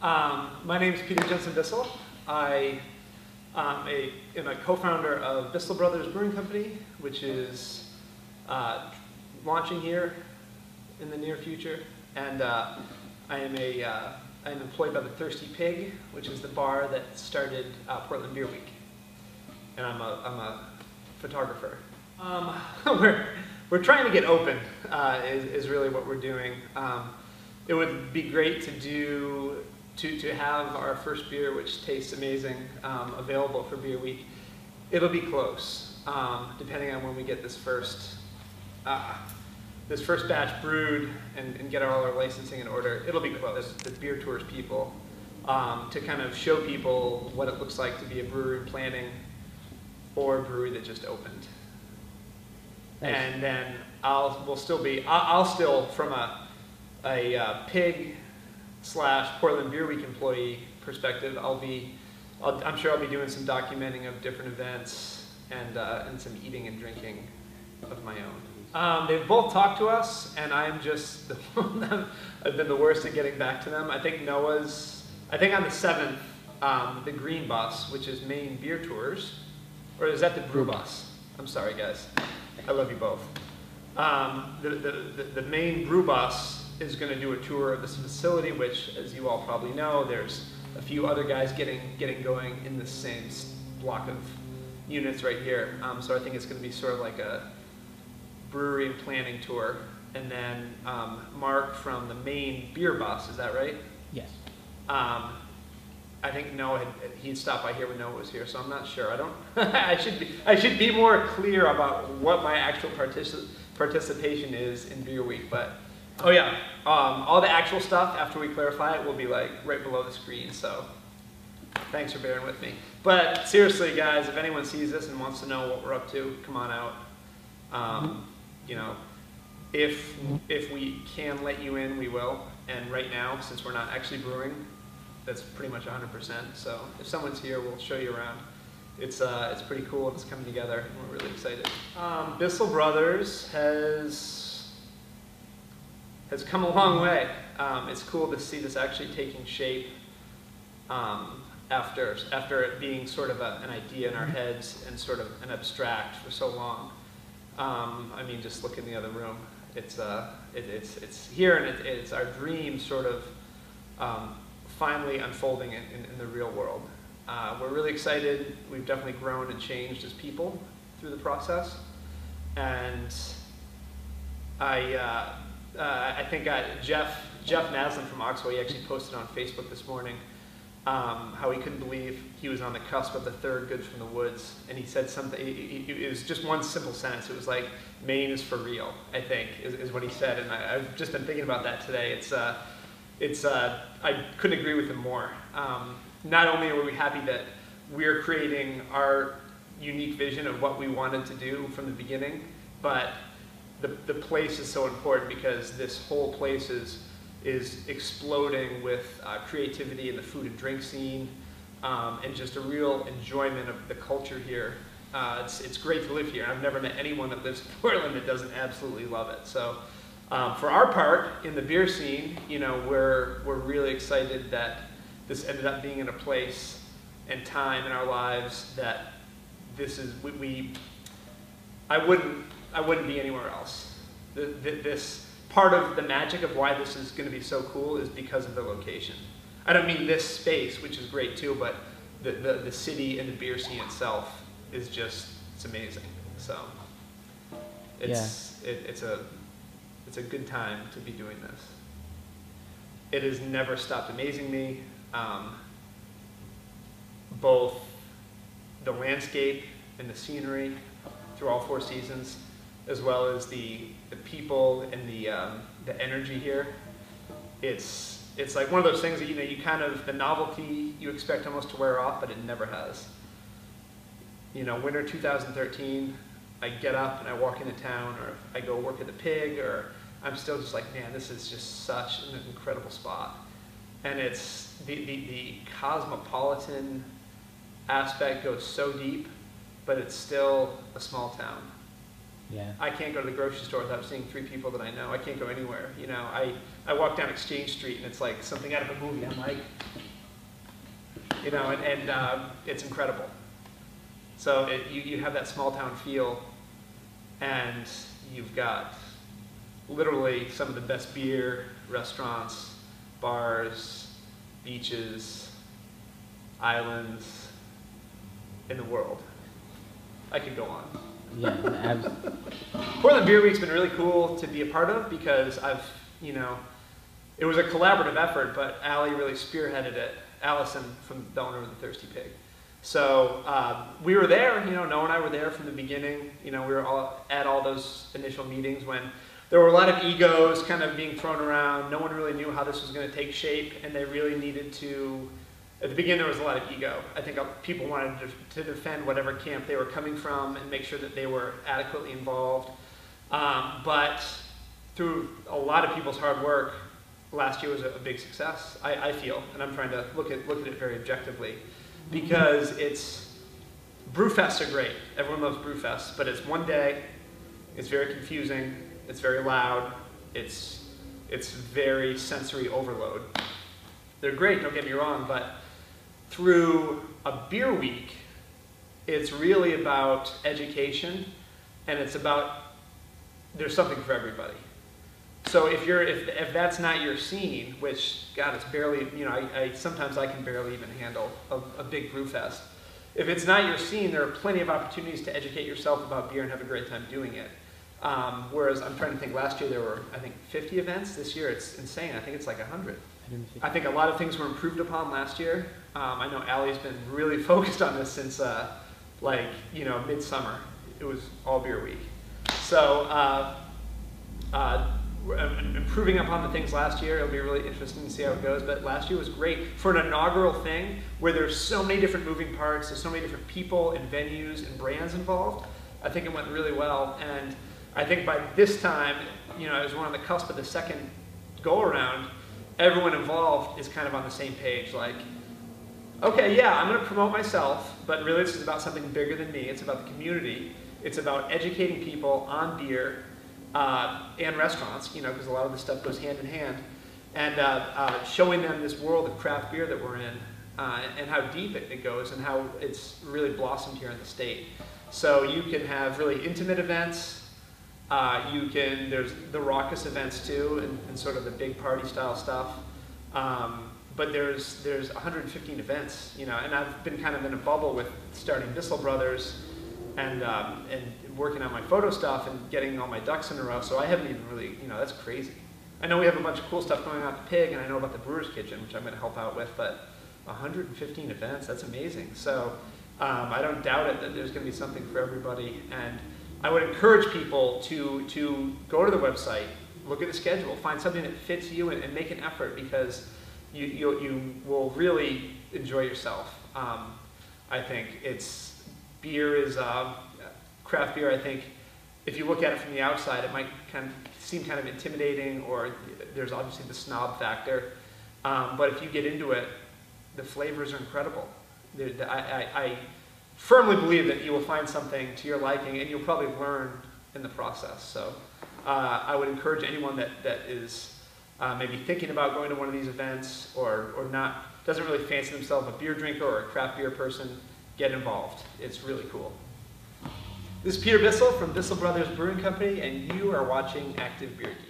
My name is Peter Jensen Bissell. I am a co-founder of Bissell Brothers Brewing Company, which is launching here in the near future. And I am employed by the Thirsty Pig, which is the bar that started Portland Beer Week. And I'm a photographer. We're trying to get open, is really what we're doing. It would be great to have our first beer, which tastes amazing, available for Beer Week. It'll be close, depending on when we get this first batch brewed and get all our licensing in order. It'll be close. The beer tours people to kind of show people what it looks like to be a brewery in planning or a brewery that just opened. Nice. And then I'll still from a pig / Portland Beer Week employee perspective, I'm sure I'll be doing some documenting of different events and some eating and drinking of my own. They've both talked to us, and I'm just the one that I've been the worst at getting back to them. I think on the 7th, the Green Bus, which is Maine Beer Tours, or is that the Brew Bus? I'm sorry, guys. I love you both. The Maine Brew Bus is going to do a tour of this facility, which, as you all probably know, there's a few other guys getting going in the same block of units right here. So I think it's going to be sort of like a brewery and planning tour. And then Mark from the Maine Beer Bus, is that right? Yes. I think Noah he'd stopped by here when Noah was here, so I'm not sure. I should be more clear about what my actual participation is in Beer Week. But oh yeah, all the actual stuff after we clarify it will be like right below the screen. So thanks for bearing with me. But seriously, guys, if anyone sees this and wants to know what we're up to, come on out. You know, if we can let you in, we will. And right now, since we're not actually brewing, that's pretty much 100%. So if someone's here, we'll show you around. It's pretty cool. It's coming together, and we're really excited. Bissell Brothers has come a long way. It's cool to see this actually taking shape after it being sort of an idea in our heads and sort of an abstract for so long. I mean, just look in the other room. It's here, and it's our dream sort of finally unfolding in the real world. We're really excited. We've definitely grown and changed as people through the process, and I think Jeff Maslin from Oxbow, he actually posted on Facebook this morning how he couldn't believe he was on the cusp of the third Goods from the Woods, and he said something. It was just one simple sentence. It was like, "Maine is for real," I think is what he said, and I've just been thinking about that today. I couldn't agree with him more. Not only are we happy that we're creating our unique vision of what we wanted to do from the beginning, but the place is so important because this whole place is exploding with creativity in the food and drink scene, and just a real enjoyment of the culture here. It's great to live here. I've never met anyone that lives in Portland that doesn't absolutely love it. So for our part in the beer scene, you know, we're really excited that this ended up being in a place and time in our lives that this is I wouldn't be anywhere else. This part of the magic of why this is going to be so cool is because of the location. I don't mean this space, which is great too, but the city and the beer scene itself is it's amazing. So it's a good time to be doing this. It has never stopped amazing me. Both the landscape and the scenery through all 4 seasons, as well as the people and the energy here. It's like one of those things that you kind of, the novelty you expect almost to wear off, but it never has. You know, winter 2013, I get up and I walk into town, or I go work at the Pig, or I'm still just like, man, this is just such an incredible spot. And it's the cosmopolitan aspect goes so deep, but it's still a small town. Yeah. I can't go to the grocery store without seeing 3 people that I know. I can't go anywhere. You know, I walk down Exchange Street and it's like something out of a movie. I'm like, you know, and it's incredible. So you have that small town feel, and you've got literally some of the best beer, restaurants, bars, beaches, islands in the world. I could go on. Yeah, Portland Beer Week's been really cool to be a part of because you know, it was a collaborative effort, but Allie really spearheaded it. Allison, from the owner of the Thirsty Pig. So we were there, you know, Noah and I were there from the beginning. You know, we were all at all those initial meetings when there were a lot of egos kind of being thrown around. No one really knew how this was going to take shape, and they really needed to. At the beginning, there was a lot of ego. I think people wanted to defend whatever camp they were coming from and make sure that they were adequately involved. But through a lot of people's hard work, last year was a big success, I feel. And I'm trying to look at it very objectively. Because Brewfests are great. Everyone loves Brewfests, but it's one day, it's very confusing, it's very loud, it's very sensory overload. They're great, don't get me wrong, but through a beer week, it's really about education, and it's about, there's something for everybody. So if that's not your scene, which, God, it's barely, you know, sometimes I can barely even handle a big brew fest. If it's not your scene, there are plenty of opportunities to educate yourself about beer and have a great time doing it. Whereas I'm trying to think, last year there were, I think, 50 events. This year it's insane. I think it's like 100. I think a lot of things were improved upon last year. I know Allie's been really focused on this since, like, you know, midsummer. It was all beer week. So improving upon the things last year. It'll be really interesting to see how it goes. But last year was great for an inaugural thing where there's so many different moving parts, there's so many different people and venues and brands involved. I think it went really well. And I think by this time, you know, as we're on the cusp of the second go around, everyone involved is kind of on the same page. Like, okay, yeah, I'm going to promote myself, but really this is about something bigger than me. It's about the community. It's about educating people on beer and restaurants, you know, because a lot of this stuff goes hand in hand, and showing them this world of craft beer that we're in, and how deep it goes, and how it's really blossomed here in the state. So you can have really intimate events. There's the raucous events too, and sort of the big party style stuff. But there's 115 events, you know, and I've been kind of in a bubble with starting Bissell Brothers and working on my photo stuff and getting all my ducks in a row. So I haven't even really, you know, that's crazy. I know we have a bunch of cool stuff going on at the Pig, and I know about the Brewer's Kitchen, which I'm going to help out with, but 115 events, that's amazing. So I don't doubt it that there's going to be something for everybody. And I would encourage people to go to the website, look at the schedule, find something that fits you, and make an effort, because you will really enjoy yourself. I think beer is craft beer. I think if you look at it from the outside, it might kind of seem kind of intimidating, or there's obviously the snob factor. But if you get into it, the flavors are incredible. I firmly believe that you will find something to your liking, and you'll probably learn in the process. So I would encourage anyone that is maybe thinking about going to one of these events, or doesn't really fancy themselves a beer drinker or a craft beer person, get involved. It's really cool. This is Peter Bissell from Bissell Brothers Brewing Company, and you are watching Active Beer Geek.